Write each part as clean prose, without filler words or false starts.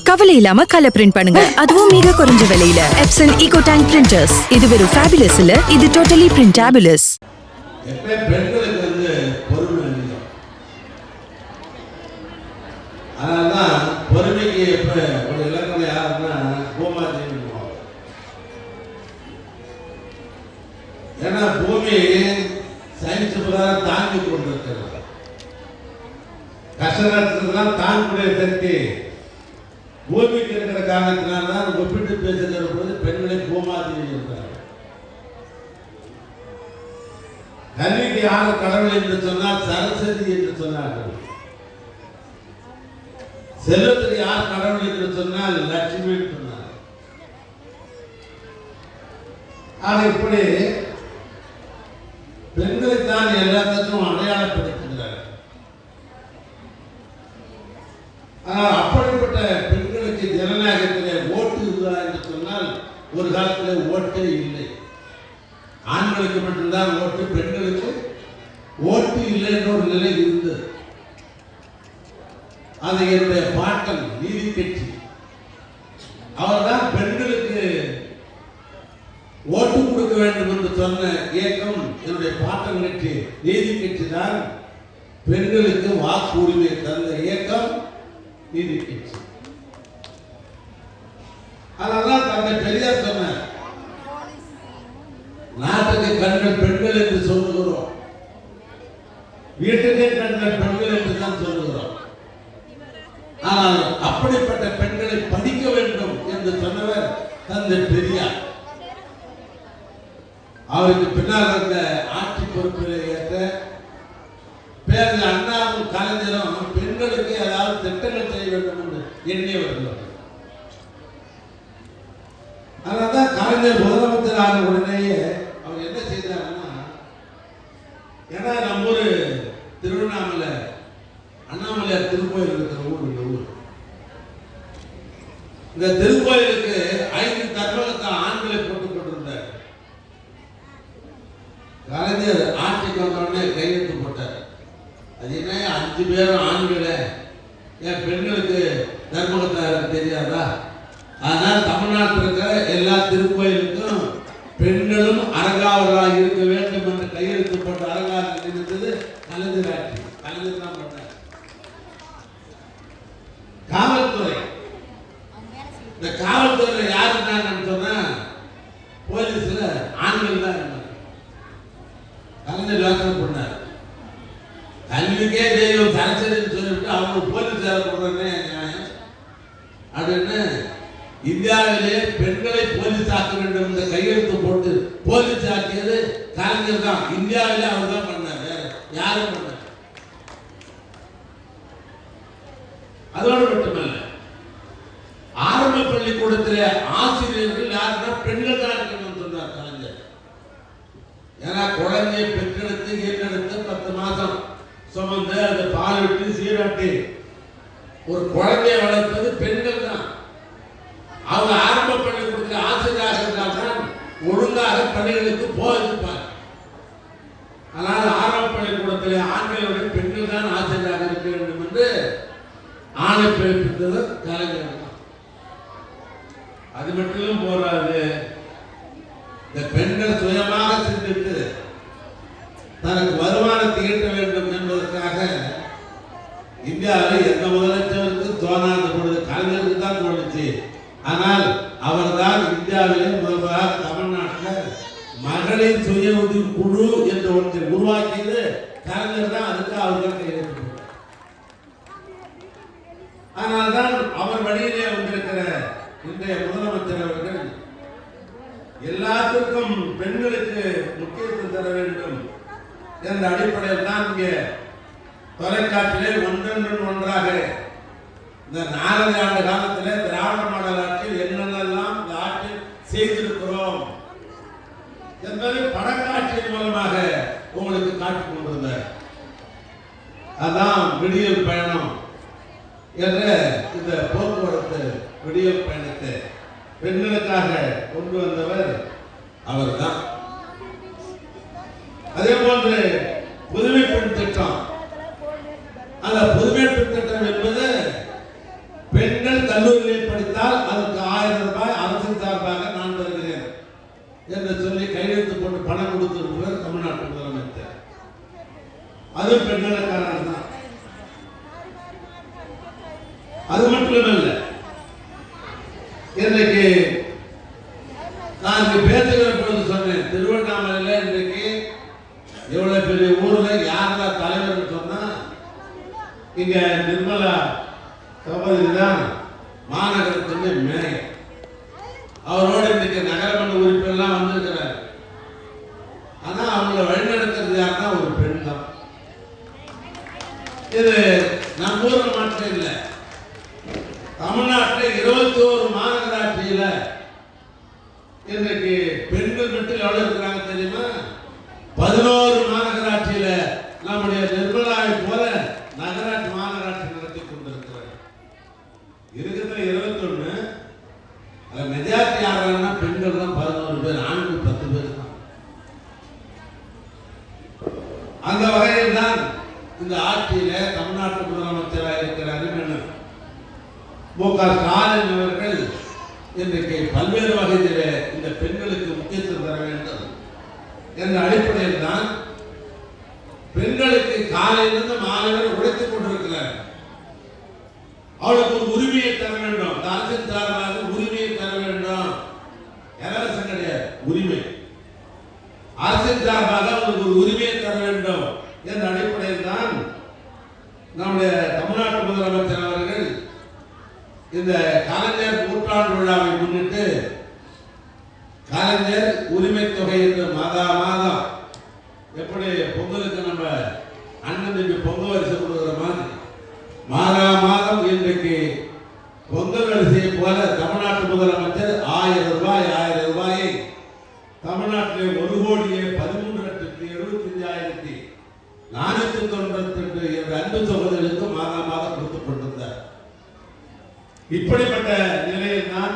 கவலை இல்லாம colour print பண்ணுங்க, அதுவும் மிக குறைஞ்ச விலையில. Epson eco tank printers. இது வெறும் ஃபேபுலஸ் இல்ல, இது டோட்டலி பிரிண்டபிளஸ். பெண்களுக்கு வந்து பொறுமை அதிகம். அதனால்தான் பொறுமைக்கு எப்ப ஒரு இலக்கணம் யாருன்னா பூமாதேவி. ஏன்னா பூமி சயின்ஸ் பிரகாரம் தாங்கி கொண்டிருக்கிறது. கஷ்டத்துலாம் தாங்கக்கூடிய சக்தி பூமிக்கு இருக்கிற காரணத்தினால்தான் ஒப்பிட்டு பேசுகிற போது பெண்களை பூமாதேவி என்றார். கல்விக்கு யார் கடவுள் என்று சொன்னால் சரஸ்வதி என்று சொன்னார்கள். செல்வத்துக்கு யார் கடவுள் என்று சொன்னால் லட்சுமி என்று சொன்னார். ஆக இப்படி பெண்களைத்தான் எல்லாத்துக்கும் அடையாளப்படுத்துகிறார். ஆனால் அப்படிப்பட்ட பெண்களுக்கு ஜனநாயகத்திலே ஓட்டு இல்லா என்று சொன்னால் ஒரு காலத்தில் ஓட்டே இல்லை. ஆண்களுக்கு மட்டும்தான் ஓட்டு, பெண்களுக்கு ஓட்டு இல்லை என்ற ஒரு நிலை இருந்தது. அது என்னுடைய பாட்டன் நீதி கட்சி அவர்தான் பெண்களுக்கு ஓட்டு கொடுக்க வேண்டும் என்று சொன்ன இயக்கம் என்னுடைய பாட்டன் கட்சி நீதி கட்சி தான். பெண்களுக்கு வாக்கு உரிமை தந்த இயக்கம் நீதி கட்சி. அதனால்தான் தந்தை பெரியார் சொன்னார், நாட்டுக்கு கண்கள் பெண்கள் என்று சொல்லுகிறோம், வீட்டுக்கே கண்கள் பெண்கள் என்று தான் சொல்லுகிறோம். ஆனால் அப்படிப்பட்ட பெண்களை படிக்க வேண்டும் என்று சொன்னவர் தந்தை பெரியார். அவருக்கு பின்னால் இருந்த ஆட்சி பொறுப்பில் ஏற்ற பேரறிஞர் அண்ணாவும் கலைஞரும் பெண்களுக்கு ஏதாவது திட்டங்கள் செய்ய வேண்டும் என்று எண்ணியவர்கள். அதனால்தான் கலைஞர் முதலமைச்சர் ஆன உடனேயே அவர் என்ன செய்தாருன்னா, ஏன்னா நம்ம ஊர் திருவண்ணாமலை அண்ணாமலையார் திருக்கோயில் இருக்கிற ஊர். இந்த ஊர், இந்த திருக்கோயிலுக்கு 5 தர்மகத்தை ஆண்களை போட்டுக் கொண்டிருந்தார். கலைஞர் ஆட்சிக்கு வந்தவுடனே கையெழுத்து போட்டார். அது என்ன 5 பேரும் ஆண்களை, ஏன் பெண்களுக்கு தர்மகத்தாருக்கு தெரியாதா? அதனால் தமிழ்நாட்டில் இருக்கிற எல்லா திருக்கோயிலுக்கும் பெண்களும் அரங்காவலராக இருக்க வேண்டும் என்று கையெழுத்து போட்டு அரங்காவலர் நினைத்தது கலைஞர் ஆட்சி. கலைஞர் தான் பண்ணார். காவல்துறை, இந்த காவல்துறையில யாரு இருந்தாங்கன்னு சொன்னா போலீஸ்ல ஆண்கள் தான் இருந்தாங்க. கலைஞர் யோசனை பண்ணார், கல்விக்கே தெய்வம் சரஸ்வதினு சொல்லிவிட்டு அவங்க போலீஸ் வேலை போடுறேன்னு நியாயம் அப்படின்னு இந்தியாவிலே பெண்களை போலீஸ் ஆக்க வேண்டும் என்ற கையெழுத்து போட்டு போலீஸ் ஆக்கியது கலைஞர் தான். இந்தியாவிலே அவர் தான் பண்ணார், வேற யாரும் பண்ணார். அதோடு மட்டுமல்ல, ஆரம்ப பள்ளிக்கூடத்தில் ஆசிரியர்கள் யாருன்னா பெண்கள் தான் இருக்கணும்னு சொன்னார் கலைஞர். ஏன்னா குழந்தையை பெற்றெடுத்து ஈன்றெடுத்து 10 மாதம் சுமந்து அதை பால் விட்டு சீராட்டி ஒரு குழந்தையை வளர்ப்பது பெண்கள் தான். அவங்க ஆரம்ப பள்ளிக்கூடத்தில் ஆசிரியராக இருந்தால்தான் ஒழுங்காக பள்ளிகளுக்கு போதிப்பார். ஆனால் ஆரம்ப பள்ளிக்கூடத்தில் ஆண்களுடன் பெண்கள் தான் ஆசிரியராக இருக்க வேண்டும் என்று ஆணை பிறப்பித்தது கலைஞர் தான். அது மட்டும் போராது, இந்த பெண்கள் சுயமாக சிந்தித்து தனக்கு வருமானத்தை ஈட்ட வேண்டும் என்பதற்காக இந்தியாவில் எந்த முதலமைச்சருக்கு தோணாத பொழுது கலைஞருக்கு தான் தோணுச்சு. ஆனால் அவர் தான் இந்தியாவிலே முதல்வராக தமிழ்நாட்டில் மகளிர் சுய உதவி குழு என்ற ஒன்றை உருவாக்கியது கலைஞர் தான். அதுக்கு அவர்கள் கையெழுத்து. ஆனால்தான் அவர் வழியிலே வந்திருக்கிற இன்றைய முதலமைச்சர் அவர்கள் எல்லாத்துக்கும் பெண்களுக்கு முக்கியத்துவம் தர வேண்டும் என்ற அடிப்படையில் தான் இங்கே தொலைக்காட்சியிலே ஒன்றன் ஒன்றாக இந்த 4 ஆண்டு காலத்திலே திராவிட மாடல் ஆட்சியில் என்னென்னலாம் இந்த ஆட்சியில் செய்திருக்கிறோம் என்பதை படக்காட்சியின் மூலமாக உங்களுக்கு காட்டிக் கொண்டிருந்தார். அதான் விடியல் பயணம் என்ற இந்த போக்குவரத்து விடியல் பயணத்தை பெண்களுக்காக கொண்டு வந்தவர் அவர்தான். அதே போன்று புதுமை பெண் திட்டம். அந்த புதுமை பெண் திட்டம் என்பது பெண்கள் கல்லூரியில் படித்தால் அதற்கு 1000 ரூபாய் அரசின் சார்பாக நான் தருகிறேன் என்று சொல்லி கையெழுத்து போட்டு பணம் கொடுத்திருக்கிறார் தமிழ்நாட்டு முதலமைச்சர். அது பெண்களுக்கான தான். அது மட்டுமல்ல, இன்றைக்கு நான் பேசுகிற பொழுது சொன்னேன், திருவண்ணாமலையில் இன்றைக்கு எவ்வளவு பெரிய ஊர்ல யாரெல்லாம் தலைவர் சொன்னா இங்க நிர்மலா சகோதரி தான் மாநகரத்தின் மேயர். அவரோட இன்னைக்கு நகரமன்ற உறுப்பினர்லாம் வந்திருக்கிறார். ஆனா அவங்கள வழிநடத்துறது யாருன்னா ஒரு பெண் தான். இது நம்ம ஊர்ல மட்டும் இல்லை, தமிழ்நாட்டில் 21 மாநகராட்சியில இன்றைக்கு பெண்கள் மட்டும் எவ்வளவு இருக்கிறாங்க தெரியுமா? 11 மாநகராட்சியில நம்முடைய நிர்மலாவை போல நகராட்சி மாநகராட்சி நடத்தி கொண்டிருக்கிறார். இருக்கிற 21 மெஜாரிட்டி யாருன்னா பெண்கள் தான் 11 பேர், ஆண்கள் 10 பேர் தான். அந்த வகையில் தான் இந்த ஆட்சியில தமிழ்நாட்டு முதலமைச்சராக இருக்கிறார் மு.க. ஸ்டாலின் அவர்கள் இன்றைக்கு பல்வேறு வகையிலே இந்த பெண்களுக்கு முக்கியத்துவம் தர வேண்டும் என்ற அடிப்படையில் தான் பெண்களுக்கு காலையிலிருந்து மாலை வரை உழைத்துக் கொண்டிருக்கிறார். அவளுக்கு ஒரு உரிமையை தர வேண்டும், அரசின் சார்பாக உரிமையை தர வேண்டும். இலவசம் கிடையாது, உரிமை. அரசின் சார்பாக அவளுக்கு ஒரு உரிமையை தர வேண்டும் என்ற அடிப்படையில் தான் நம்முடைய தமிழ்நாட்டு முதலமைச்சர் அவர்கள் இந்த கலைஞர் நூற்றாண்டு விழாவை முன்னிட்டு கலைஞர் உரிமை தொகை என்று மாதம் எப்படி பொங்கலுக்கு நம்ம அண்ணன் தம்பி பொங்கல் வரிசை கொடுக்குற மாதிரி மாதம் இன்றைக்கு பொங்கல் வரிசையை போல தமிழ்நாட்டு முதலமைச்சர் 1000 ரூபாயை தமிழ்நாட்டிலே 1,75,498 என்ற அன்பு சகோதரர்களுக்கு மாதம் கொடுக்கப்பட்டிருந்தார். இப்படிப்பட்ட நிலையில் தான்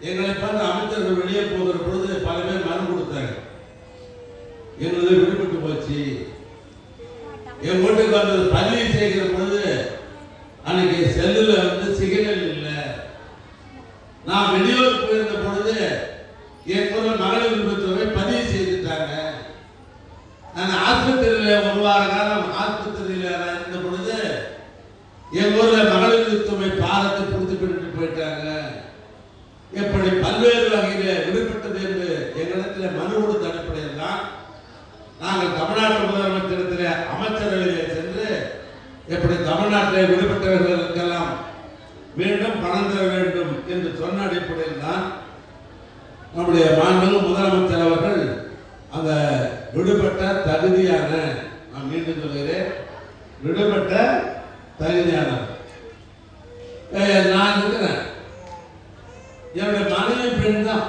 எங்களை பார்த்து அமைச்சர்கள் வெளியே போகிற பொழுது பல பேர் மனு கொடுத்தாங்க. எங்களது விடுபட்டு போச்சு. என் வீட்டுக்கு வந்து பதிவு செய்கிற பொழுது அன்னைக்கு செல்லுல சிக்னல் இல்லை. நான் வெளியூர் போயிருந்த பொழுது என் ஊர்ல மகளிர் உரிமைத்துறை பதிவு செய்துட்டாங்க. நான் ஆஸ்பத்திரியில் 1 வார காலம் ஆஸ்பத்திரியில் இருந்த பொழுது என் ஊர்ல மகளிர் உரிமைத்துறை பாலத்தை கொடுத்து போயிட்டாங்க. எப்படி பல்வேறு வகையில விடுபட்டது என்று எங்களிடத்தில் மனு கொடுத்த அடிப்படையில் தான் நாங்கள் தமிழ்நாட்டு முதலமைச்சரிடத்தில் அமைச்சரவையிலே சென்று எப்படி தமிழ்நாட்டில் விடுபட்டவர்களுக்கெல்லாம் மீண்டும் பணம் தர வேண்டும் என்று சொன்ன அடிப்படையில் தான் நம்முடைய மாண்புமிகு முதலமைச்சர் அவர்கள் அந்த விடுபட்ட தகுதியான, நான் மீண்டும் சொல்கிறேன், விடுபட்ட தகுதியான நான் இருக்கிறேன். என்னுடைய மனைவி பெண் தான்.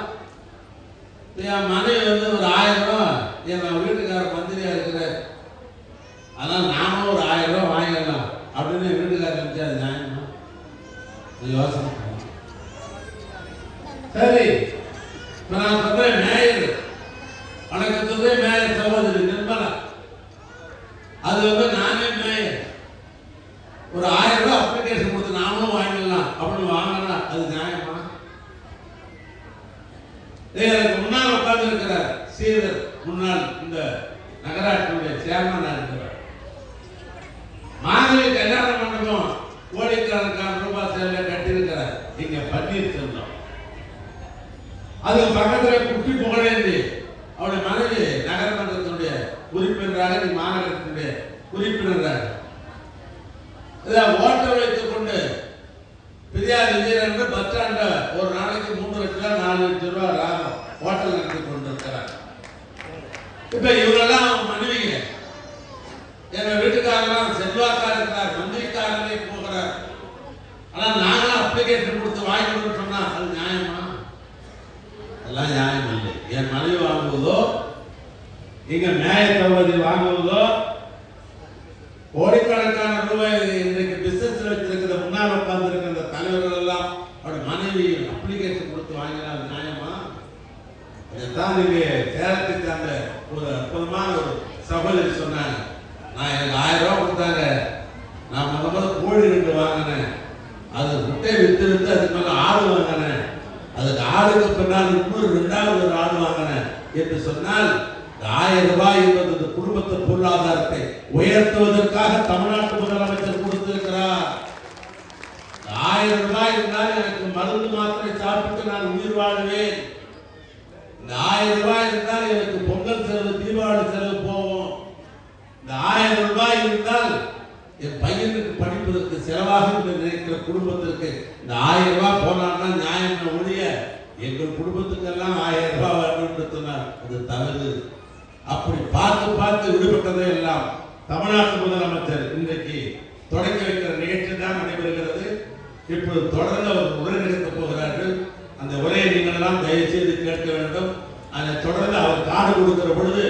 என் மனைவி ஒரு 1000 ரூபாய் என் வீட்டுக்காரர் மந்திரியா இருக்கிறார், அதனால நானும் ஒரு 1000 ரூபாய் வாங்கிடலாம் அப்படின்னு என் வீட்டுக்காரர் நினைச்சா அது நியாயமா? யோசனை பண்ணலாம். சரி, நான் சொல்றேன் மேயர், வணக்கம் சொல்றேன் மேயர் சகோதரி நிர்மலா, அது நானே மேயர் ஒரு 1000 ரூபாய் அப்ளிகேஷன் கொடுத்து நாமளும் வாங்கிடலாம் அப்படின்னு வாங்கினா அது நியாயமா? எனக்கு முன்னால் உட்கார்ந்து இருக்கிறார் சீதர், முன்னாள் இந்த நகராட்சியுடைய சேர்மனா இருக்கிறார். மாதிரி கல்யாண மண்டபம் கோடிக்கணக்கான ரூபாய் செலவில் கட்டியிருக்கிறார் இங்க பன்னீர்செல்வம். அதுக்கு பக்கத்துல குட்டி புகழேந்தி அவருடைய மனைவி நகரமன்றத்தினுடைய உறுப்பினராக, மாநகரத்தினுடைய உறுப்பினராக ஓட்டர் வைத்துக் கொண்டு பெரியார் விஜயன் பஸ் ஸ்டாண்ட ஒரு நாளைக்கு 3 லட்சம் 4 லட்சம் ரூபாய் லாபம் ஹோட்டல் நடத்தி கொண்டிருக்கிறார். இப்ப இவரெல்லாம் மனைவிங்க, எங்க வீட்டுக்காரெல்லாம் செல்வாக்காக இருக்கிறார், மந்திரிக்காரங்களே போகிறார். ஆனா நாங்களும் அப்ளிகேஷன் கொடுத்து வாங்கிக்கணும்னு சொன்னா அது நியாயமா? எல்லாம் நியாயம் இல்லை. என் மனைவி வாங்குவதோ இங்க மேயர் சகோதரி வாங்குவதோ கோடிக்கணக்கான ரூபாய் இன்றைக்கு பிசினஸ் வச்சிருக்கிற முன்னால் உட்கார்ந்து இருக்கிற தலைவர்கள் எல்லாம் அவருடைய மனைவி அப்ளிகேஷன் கொடுத்து வாங்கினா நியாயமா? இதைத்தான் நீங்க சேலத்துக்கு அந்த ஒரு அற்புதமான ஒரு சகோதரி சொன்னாங்க, நான் எனக்கு 1000 ரூபாய் கொடுத்தாங்க, நான் முதல்ல கோழி 2 வாங்கினேன், அது முட்டை வித்து அதுக்கு மேல ஆடு வாங்கினேன், அதுக்கு ஆடுக்கு பின்னால் இன்னொரு 2வது ஒரு ஆடு வாங்கினேன் என்று சொன்னால் 1000 ரூபாய் என்பது இந்த குடும்பத்தின் பொருளாதாரத்தை உயர்த்துவதற்காக தமிழ்நாட்டு முதலமைச்சர் கொடுத்திருக்கிறார். 1000 ரூபாய் இருந்தால் எனக்கு மருந்து மாத்திரை சாப்பிட்டு நான் உயிர் வாழ்வேன். இந்த 1000 ரூபாய் இருந்தால் எனக்கு பொங்கல் செலவு, தீபாவளி செலவு போகும். இந்த 1000 ரூபாய் இருந்தால் என் பையனுக்கு படிப்பதற்கு செலவாகும் என்று நினைக்கிற குடும்பத்திற்கு இந்த 1000 ரூபாய் போனான்னா நியாயம் ஒழிய எங்கள் குடும்பத்துக்கெல்லாம் 1000 ரூபாய் வேண்டும் என்று சொன்னார். அது தவறு. அப்படி பார்த்து விடுபட்டதை எல்லாம் தமிழ்நாட்டு முதலமைச்சர் இன்றைக்கு தொடங்கி வைக்கிற நிகழ்ச்சி தான் நடைபெறுகிறது. இப்பொழுது தொடர்ந்து அவர் உரை நிகழ்த்தப் போகிறார்கள். அந்த உரையை நீங்கள் எல்லாம் தயவு செய்து கேட்க வேண்டும். அதை தொடர்ந்து அவர் காடு கொடுக்கிற பொழுது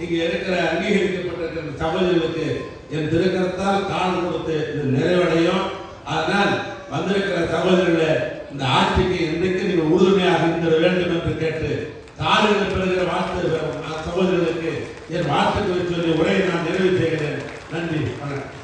இங்கே இருக்கிற அங்கீகரிக்கப்பட்டிருக்கிற சகோதரிகளுக்கு என் திருக்கரத்தால் காடு கொடுத்து இது நிறைவடையும். அதனால் வந்திருக்கிற சகோதரிகளை இந்த ஆட்சிக்கு இன்றைக்கு நீங்கள் உறுதுணையாக இருந்திட வேண்டும் என்று கேட்டு காடுகள் பெறுகிற வாழ்த்து சகோதரிகளுக்கு என் வாழ்த்துக்களை சொல்லி உரையை நான் நிறைவு செய்கிறேன். நன்றி, வணக்கம்.